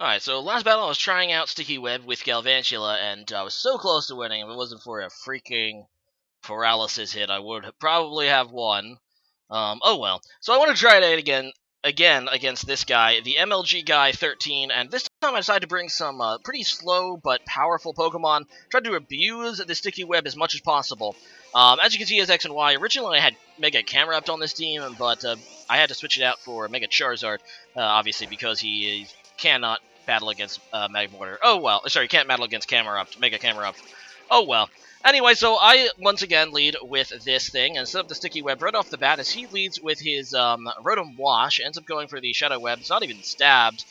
Alright, so last battle I was trying out Sticky Web with Galvantula, and I was so close to winning. If it wasn't for a freaking paralysis hit, I would probably have won. Oh well. So I want to try it again against this guy, the MLG guy 13, and this time I decided to bring some pretty slow but powerful Pokemon. Tried to abuse the Sticky Web as much as possible. As you can see as X and Y, originally I had Mega Camerupt on this team, but I had to switch it out for Mega Charizard, obviously because he cannot battle against Magmortar. Oh well, sorry, he can't battle against Camerupt, Mega Camerupt. Oh well. Anyway, so I once again lead with this thing and set up the Sticky Web right off the bat as he leads with his Rotom Wash, ends up going for the Shadow Web. It's not even stabbed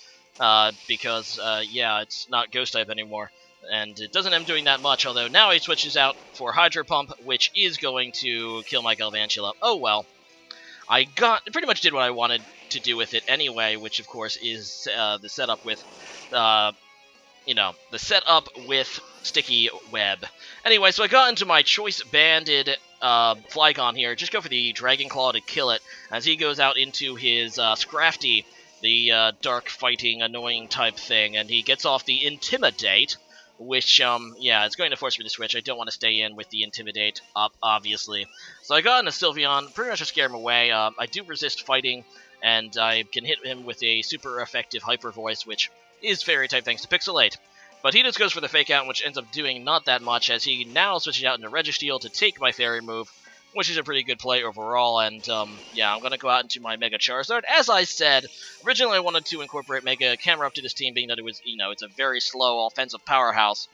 because, yeah, it's not Ghost type anymore. And it doesn't end up doing that much, although now he switches out for Hydro Pump, which is going to kill my Galvantula. Oh well. I pretty much did what I wanted to do with it anyway, which of course is the setup with the setup with Sticky Web. Anyway, so I got into my Choice Banded Flygon here. Just go for the Dragon Claw to kill it, as he goes out into his Scrafty, the dark fighting annoying type thing, and he gets off the Intimidate, which, yeah, it's going to force me to switch. I don't want to stay in with the Intimidate up, obviously. So I got into Sylveon, pretty much to scare him away. I do resist fighting, and I can hit him with a super effective Hyper Voice, which is Fairy type thanks to Pixelate. But he just goes for the Fake Out, which ends up doing not that much, as he now switches out into Registeel to take my Fairy move, which is a pretty good play overall, and yeah, I'm going to go out into my Mega Charizard. As I said, originally I wanted to incorporate Mega Camerupt to this team, being that it was, it's a very slow offensive powerhouse.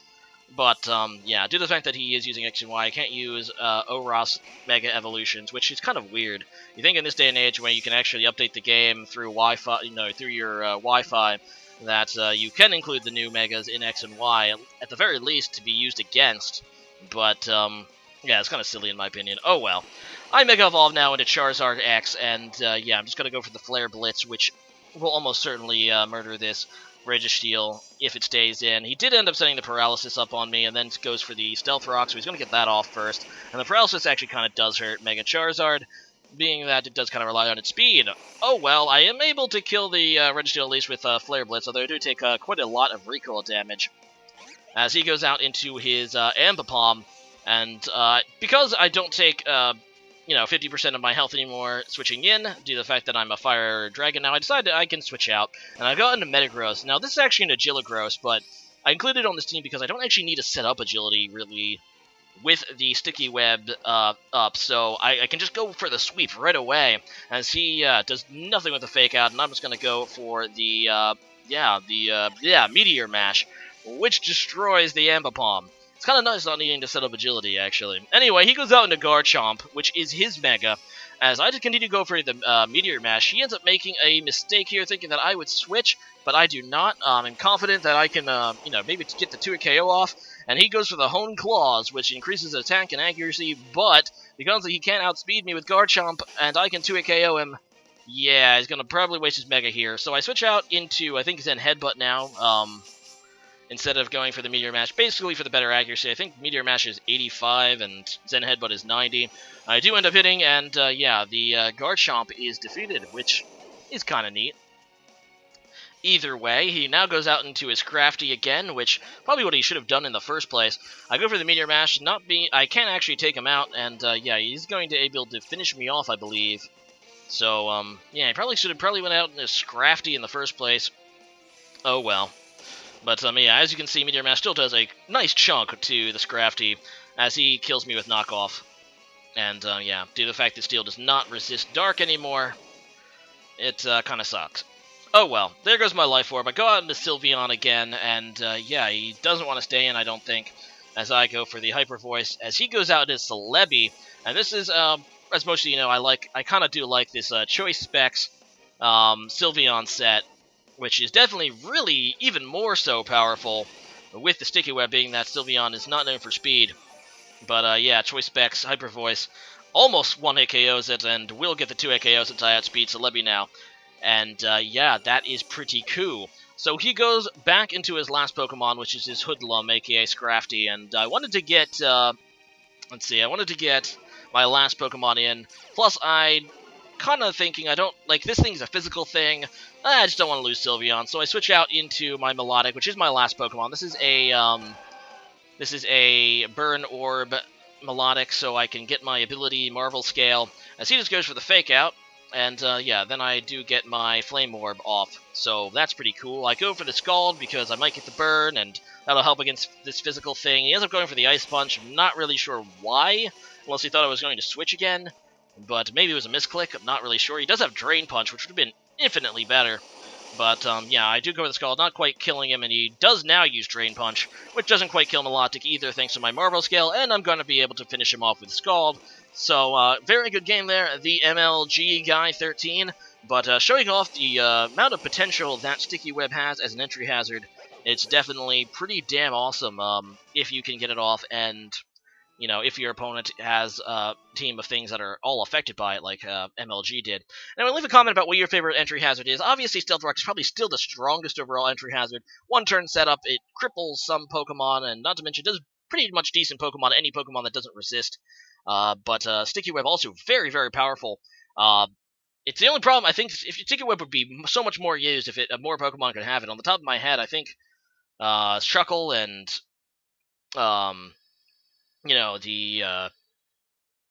But, yeah, due to the fact that he is using X and Y, I can't use Oros Mega Evolutions, which is kind of weird. You think in this day and age, when you can actually update the game through Wi-Fi, through your Wi-Fi, that you can include the new Megas in X and Y, at the very least, to be used against. But, yeah, it's kind of silly in my opinion. Oh well. I Mega Evolve now into Charizard X, and yeah, I'm just going to go for the Flare Blitz, which will almost certainly murder this Registeel if it stays in. He did end up setting the Paralysis up on me, and then goes for the Stealth Rock, so he's going to get that off first. And the Paralysis actually kind of does hurt Mega Charizard, being that it does kind of rely on its speed. Oh well, I am able to kill the Registeel at least with Flare Blitz, although I do take quite a lot of recoil damage. As he goes out into his Ambipom, and because I don't take 50% of my health anymore switching in, due to the fact that I'm a Fire Dragon now, I decided I can switch out, and I got into Metagross. Now, this is actually an Agilagross, but I included it on this team because I don't actually need to set up Agility, really, with the Sticky Web up, so I can just go for the sweep right away, as he does nothing with the Fake Out, and I'm just going to go for the, Meteor Mash, which destroys the Ambipom. It's kind of nice not needing to set up Agility, actually. Anyway, he goes out into Garchomp, which is his Mega. As I just continue to go for the Meteor Mash, he ends up making a mistake here, thinking that I would switch, but I do not. I'm confident that I can, maybe get the 2 KO off, and he goes for the Hone Claws, which increases attack and accuracy, but because he can't outspeed me with Garchomp, and I can 2 KO him, yeah, he's going to probably waste his Mega here. So I switch out into, I think Zen Headbutt now, instead of going for the Meteor Mash, basically for the better accuracy. I think Meteor Mash is 85 and Zen Headbutt is 90. I do end up hitting, and yeah, the Garchomp is defeated, which is kind of neat. Either way, he now goes out into his Crafty again, which probably what he should have done in the first place. I go for the Meteor Mash, I can't actually take him out, and yeah, he's going to be able to finish me off, I believe. So, yeah, he probably should have went out in his Scrafty in the first place. Oh well. But, yeah, as you can see, Meteor Mash still does a nice chunk to the Scrafty, as he kills me with Knockoff. And, yeah, due to the fact that Steel does not resist Dark anymore, it kind of sucks. Oh well, there goes my Life Orb. I go out into Sylveon again, and yeah, he doesn't want to stay in, I don't think, as I go for the Hyper Voice, as he goes out into Celebi. And this is, as most of you know, I kind of do like this Choice Specs Sylveon set, which is definitely really even more so powerful with the Sticky Web, being that Sylveon is not known for speed. But yeah, Choice Specs, Hyper Voice, almost 1-hit KOs it, and will get the 2-hit KOs since I outspeed Celebi now. And yeah, that is pretty cool. So he goes back into his last Pokemon, which is his Hoodlum, aka Scrafty, and I wanted to get, let's see, I wanted to get my last Pokemon in, plus I kind of thinking I don't like this thing's a physical thing. I just don't want to lose Sylveon, so I switch out into my Melodic, which is my last Pokemon. This is a Burn Orb Melodic, so I can get my ability Marvel Scale. As he just goes for the Fake Out, and yeah, then I do get my Flame Orb off, so that's pretty cool. I go for the Scald because I might get the Burn, and that'll help against this physical thing. He ends up going for the Ice Punch. I'm not really sure why, unless he thought I was going to switch again, but maybe it was a misclick. I'm not really sure. He does have Drain Punch, which would have been infinitely better. But, yeah, I do go with the Scald, not quite killing him, and he does now use Drain Punch, which doesn't quite kill Melodic either, thanks to my Marvel Scale, and I'm going to be able to finish him off with Scald. So, very good game there, the MLG Guy 13, but showing off the amount of potential that Sticky Web has as an entry hazard, it's definitely pretty damn awesome if you can get it off, and you know, if your opponent has a team of things that are all affected by it, like MLG did. Now, leave a comment about what your favorite entry hazard is. Obviously, Stealth Rock is probably still the strongest overall entry hazard. One-turn setup, it cripples some Pokemon, and not to mention, does pretty much decent Pokemon, any Pokemon that doesn't resist. But Sticky Web also very, very powerful. It's the only problem, I think, if Sticky Web would be so much more used if more Pokemon could have it. On the top of my head, I think Shuckle and you know, the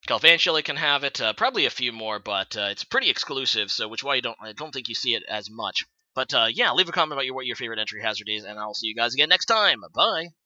Galvantula can have it. Probably a few more, but it's pretty exclusive, so which why I don't think you see it as much. But yeah, leave a comment about what your favorite entry hazard is, and I'll see you guys again next time. Bye!